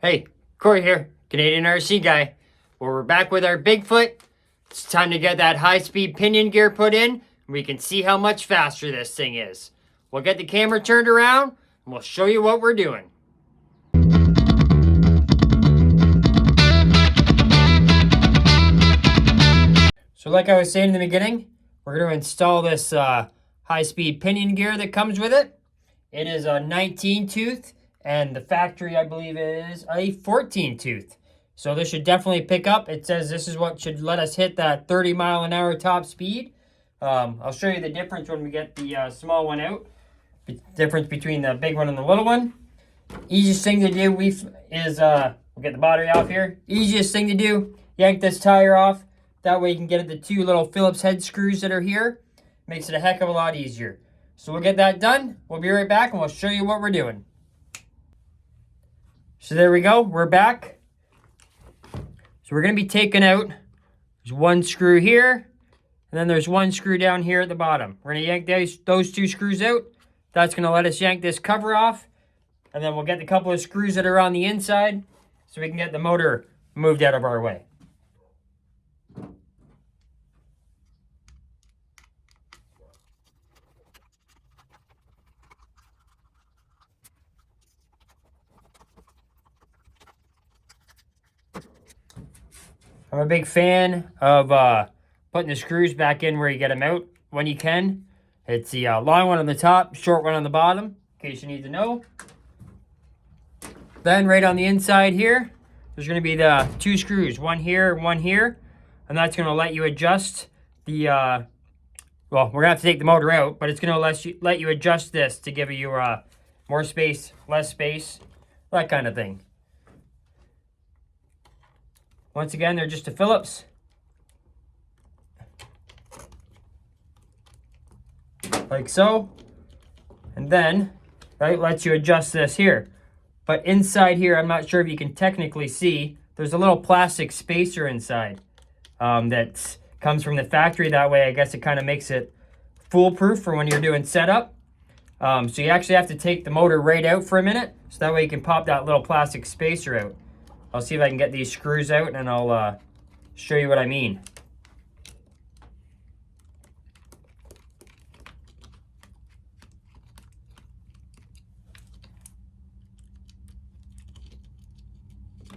Hey, Corey here, Canadian RC guy. Well, we're back with our Bigfoot. It's time to get that high-speed pinion gear put in, and we can see how much faster this thing is. We'll get the camera turned around, and we'll show you what we're doing. So like I was saying in the beginning, we're going to install this high-speed pinion gear that comes with it. It is a 19 tooth. And the factory, I believe, is a 14 tooth. So this should definitely pick up. It says this is what should let us hit that 30-mile-an-hour top speed. I'll show you the difference when we get the small one out. The difference between the big one and the little one. Easiest thing to do is, we'll get the battery off here. Easiest thing to do, yank this tire off. That way you can get at the two little Phillips head screws that are here. Makes it a heck of a lot easier. So we'll get that done. We'll be right back and we'll show you what we're doing. So there we go, we're back. So we're gonna be taking out, there's one screw here, and then there's one screw down here at the bottom. We're gonna yank those two screws out. That's gonna let us yank this cover off. And then we'll get the couple of screws that are on the inside so we can get the motor moved out of our way. I'm a big fan of putting the screws back in where you get them out when you can. It's the long one on the top, short one on the bottom, in case you need to know. Then right on the inside here, there's going to be the two screws, one here, and that's going to let you adjust the, well, we're going to have to take the motor out, but it's going to let you adjust this to give you more space, less space, that kind of thing. Once again, they're just a Phillips. Like so. And then, right, lets you adjust this here. But inside here, I'm not sure if you can technically see, there's a little plastic spacer inside that comes from the factory. That way, I guess it kind of makes it foolproof for when you're doing setup. So you actually have to take the motor right out for a minute. So that way you can pop that little plastic spacer out. I'll see if I can get these screws out and I'll show you what I mean.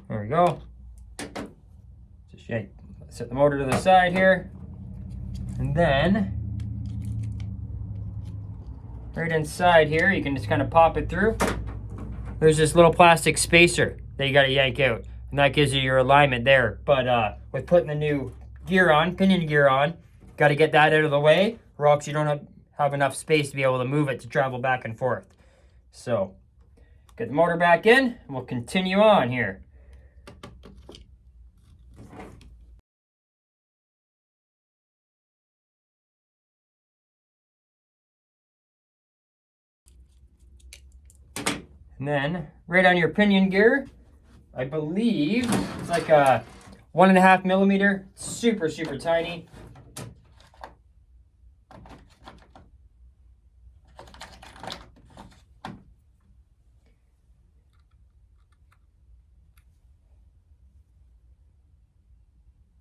There we go. Just set the motor to the side here. And then, right inside here, you can just kind of pop it through. There's this little plastic spacer that you got to yank out, and that gives you your alignment there. But with putting the new gear on, pinion gear on, got to get that out of the way, or else you don't have enough space to be able to move it to travel back and forth. So, get the motor back in, and we'll continue on here. And then, right on your pinion gear, I believe it's like a 1.5 millimeter, super tiny.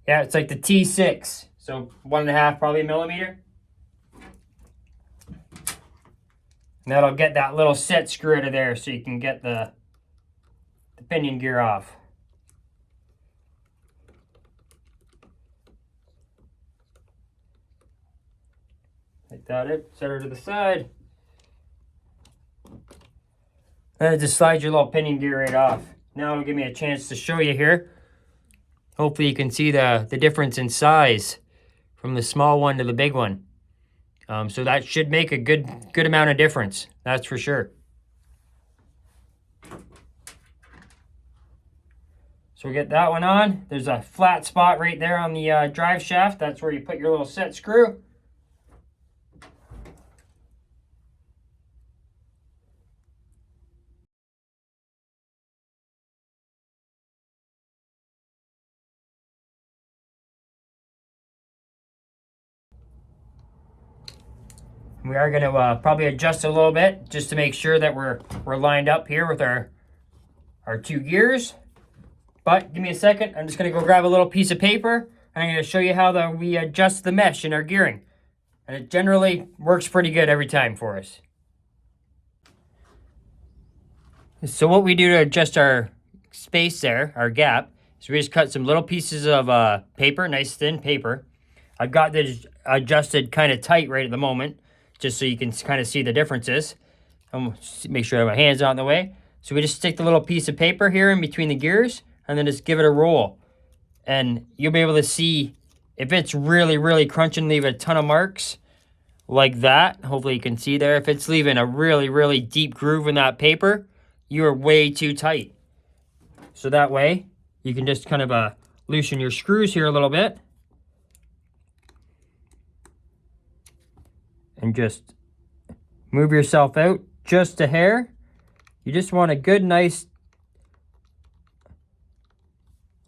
Yeah, it's like the T6, so 1.5 probably millimeter. And that'll get that little set screw out of there so you can get the pinion gear off. Like that, set her to the side. Then it just slides your little pinion gear right off. Now it'll give me a chance to show you here. Hopefully you can see the difference in size from the small one to the big one. So that should make a good amount of difference, that's for sure. So we get that one on. There's a flat spot right there on the drive shaft. That's where you put your little set screw. We are going to probably adjust a little bit just to make sure that we're lined up here with our our 2 gears. But give me a second. I'm just going to go grab a little piece of paper. And I'm going to show you how we adjust the mesh in our gearing. And it generally works pretty good every time for us. So what we do to adjust our space there, our gap, is we just cut some little pieces of paper, nice thin paper. I've got this adjusted kind of tight right at the moment, just so you can kind of see the differences. I'm gonna make sure I have my hands out in the way. So we just stick the little piece of paper here in between the gears, and then just give it a roll. And you'll be able to see if it's really, really crunching, leave a ton of marks like that. Hopefully you can see there. If it's leaving a really, really deep groove in that paper, you are way too tight. So that way, you can just kind of loosen your screws here a little bit. And just move yourself out just a hair. You just want a good, nice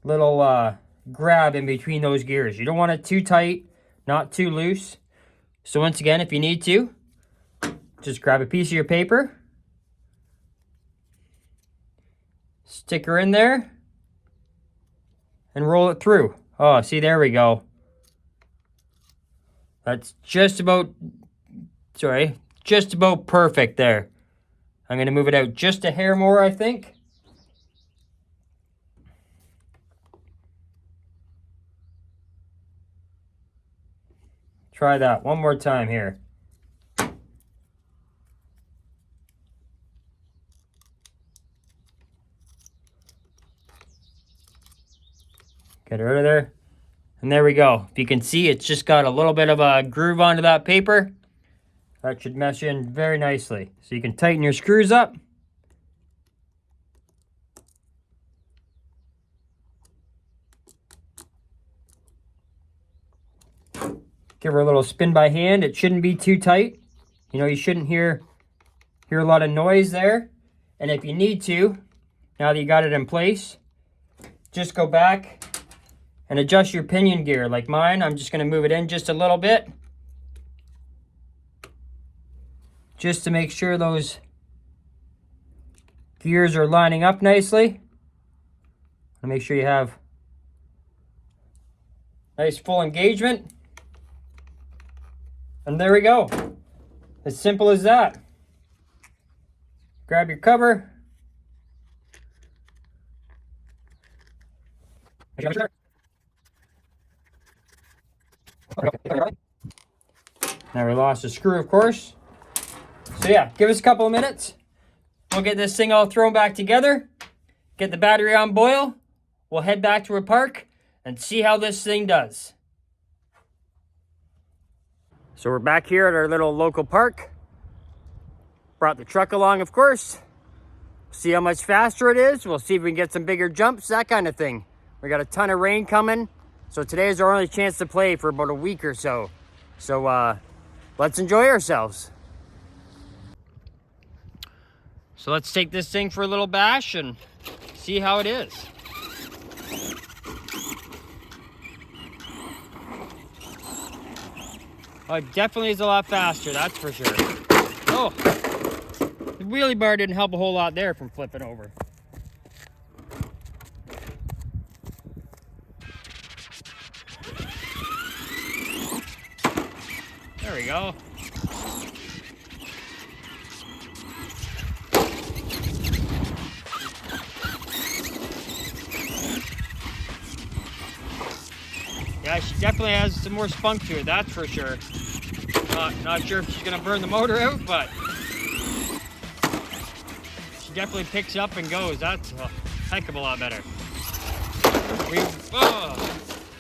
little grab in between those gears. You don't want it too tight, not too loose. So once again, if you need to, just grab a piece of your paper, stick her in there, and roll it through. Oh, see, there we go. That's just about perfect there. I'm going to move it out just a hair more, I think. Try that one more time here. Get it out of there. And there we go. If you can see, it's just got a little bit of a groove onto that paper. That should mesh in very nicely. So you can tighten your screws up. Give her a little spin by hand. It shouldn't be too tight. You know, you shouldn't hear a lot of noise there. And if you need to, now that you got it in place, just go back and adjust your pinion gear. Like mine, I'm just going to move it in just a little bit, just to make sure those gears are lining up nicely. And make sure you have nice full engagement. And there we go. As simple as that. Grab your cover. Now we lost a screw, of course. So yeah, give us a couple of minutes. We'll get this thing all thrown back together. Get the battery on boil. We'll head back to our park and see how this thing does. So we're back here at our little local park. Brought the truck along, of course. See how much faster it is. We'll see if we can get some bigger jumps, that kind of thing. We got a ton of rain coming. So today is our only chance to play for about a week or so. So let's enjoy ourselves. So let's take this thing for a little bash and see how it is. Oh, it definitely is a lot faster, that's for sure. Oh, the wheelie bar didn't help a whole lot there from flipping over. There we go. Yeah, she definitely has some more spunk to it, that's for sure. Not sure if she's gonna burn the motor out, but she definitely picks up and goes. That's a heck of a lot better.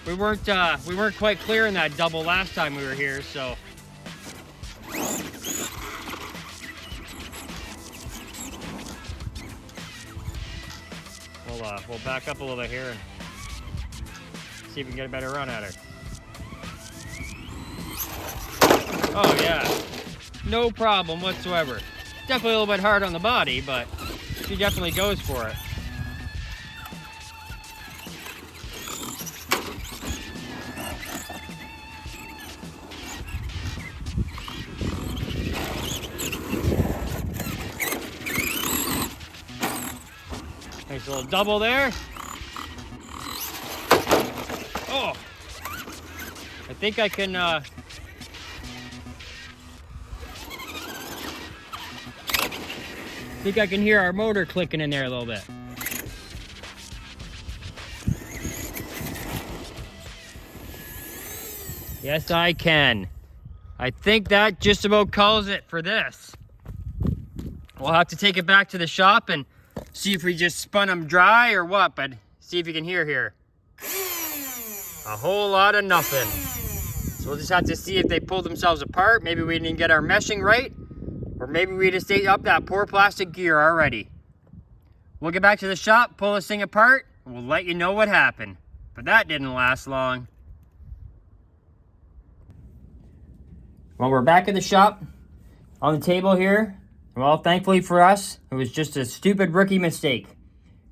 We weren't quite clearing that double last time we were here, so. We'll back up a little bit here and see if we can get a better run at her. Oh yeah, no problem whatsoever. Definitely a little bit hard on the body, but she definitely goes for it. Little double there. Oh, I think I can, hear our motor clicking in there a little bit. Yes, I can. I think that just about calls it for this. We'll have to take it back to the shop and see if we just spun them dry or what, but see if you can hear here. A whole lot of nothing. So we'll just have to see if they pulled themselves apart. Maybe we didn't get our meshing right, or maybe we just ate up that poor plastic gear already. We'll get back to the shop, pull this thing apart, and we'll let you know what happened. But that didn't last long. Well, we're back at the shop. On the table here, well, thankfully for us, it was just a stupid rookie mistake.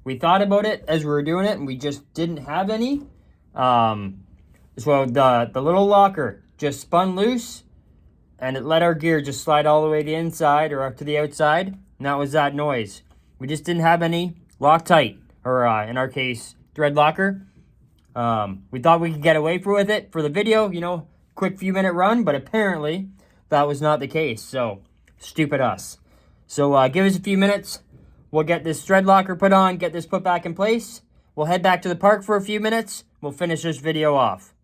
We thought about it as we were doing it, and we just didn't have any. So the little locker just spun loose, and it let our gear just slide all the way to the inside or up to the outside, and that was that noise. We just didn't have any Loctite, or in our case, thread locker. We thought we could get away with it for the video, you know, quick few minute run, but apparently that was not the case, so stupid us. So give us a few minutes, we'll get this thread locker put on, get this put back in place, we'll head back to the park for a few minutes, we'll finish this video off.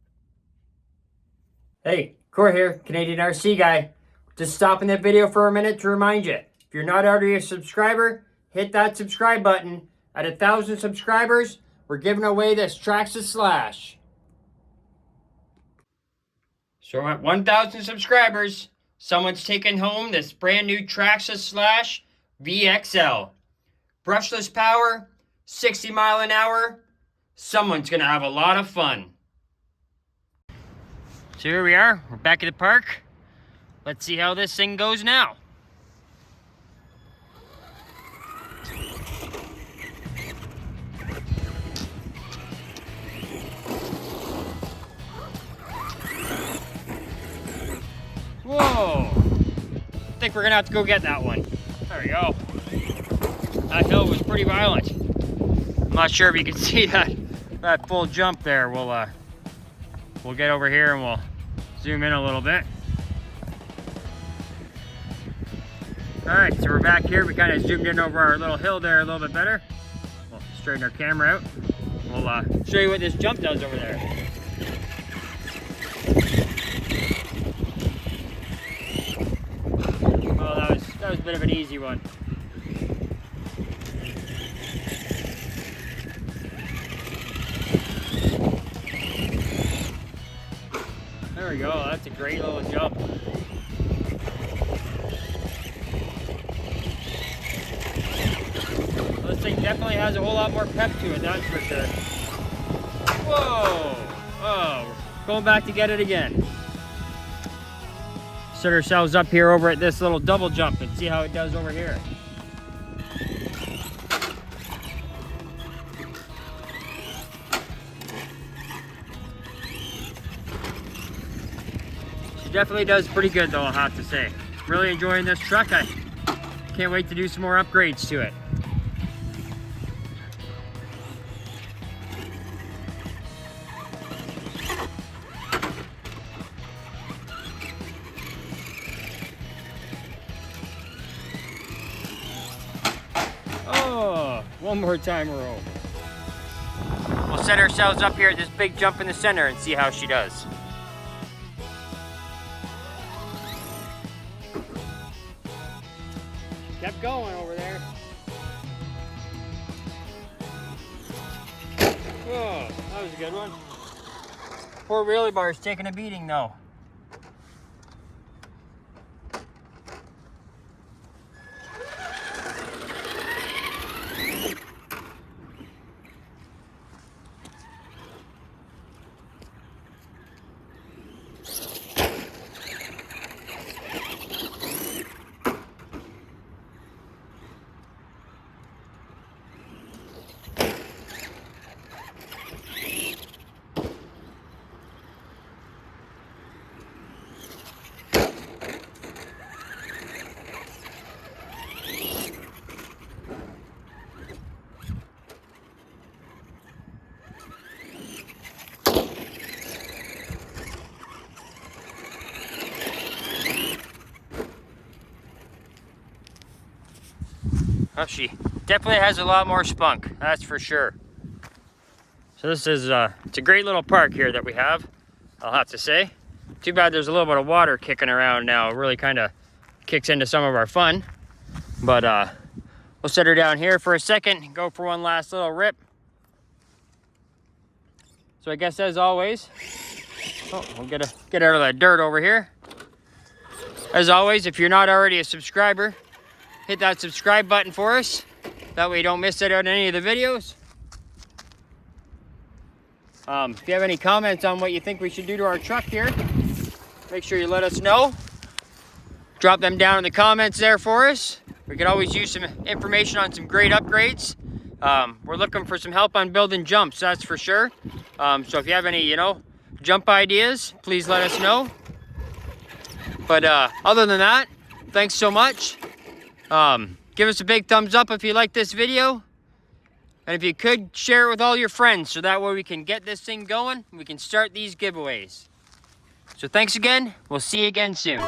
Hey, Cor here, Canadian RC guy. Just stopping that video for a minute to remind you, if you're not already a subscriber, hit that subscribe button. At 1,000 subscribers, we're giving away this Traxxas Slash. So at 1,000 subscribers, someone's taking home this brand new Traxxas Slash VXL. Brushless power, 60 mile an hour. Someone's gonna have a lot of fun. So here we are, we're back at the park. Let's see how this thing goes now. Whoa! I think we're gonna have to go get that one. There we go. That hill was pretty violent. I'm not sure if you can see that full jump there. We'll get over here and we'll zoom in a little bit. All right, so we're back here. We kind of zoomed in over our little hill there a little bit better. We'll straighten our camera out. We'll show you what this jump does over there. Well, that was a bit of an easy one. There we go, that's a great little jump. Well, this thing definitely has a whole lot more pep to it, that's for sure. Whoa! Oh, we're going back to get it again. Set ourselves up here over at this little double jump and see how it does over here. Definitely does pretty good though, I'll have to say. Really enjoying this truck. I can't wait to do some more upgrades to it. Oh, one more time roll. We'll set ourselves up here at this big jump in the center and see how she does. Kept going over there. Whoa, that was a good one. Poor wheelie bar's taking a beating though. Well, she definitely has a lot more spunk, that's for sure. So this is, it's a great little park here that we have, I'll have to say. Too bad there's a little bit of water kicking around now. It really kind of kicks into some of our fun. But we'll set her down here for a second, go for one last little rip. So I guess as always, we'll get out of that dirt over here. As always, if you're not already a subscriber, hit that subscribe button for us. That way you don't miss out on any of the videos. If you have any comments on what you think we should do to our truck here, make sure you let us know. Drop them down in the comments there for us. We could always use some information on some great upgrades. We're looking for some help on building jumps, that's for sure. So if you have any, jump ideas, please let us know. But other than that, thanks so much. Give us a big thumbs up if you like this video. And if you could, share it with all your friends so that way we can get this thing going and we can start these giveaways. So thanks again. We'll see you again soon.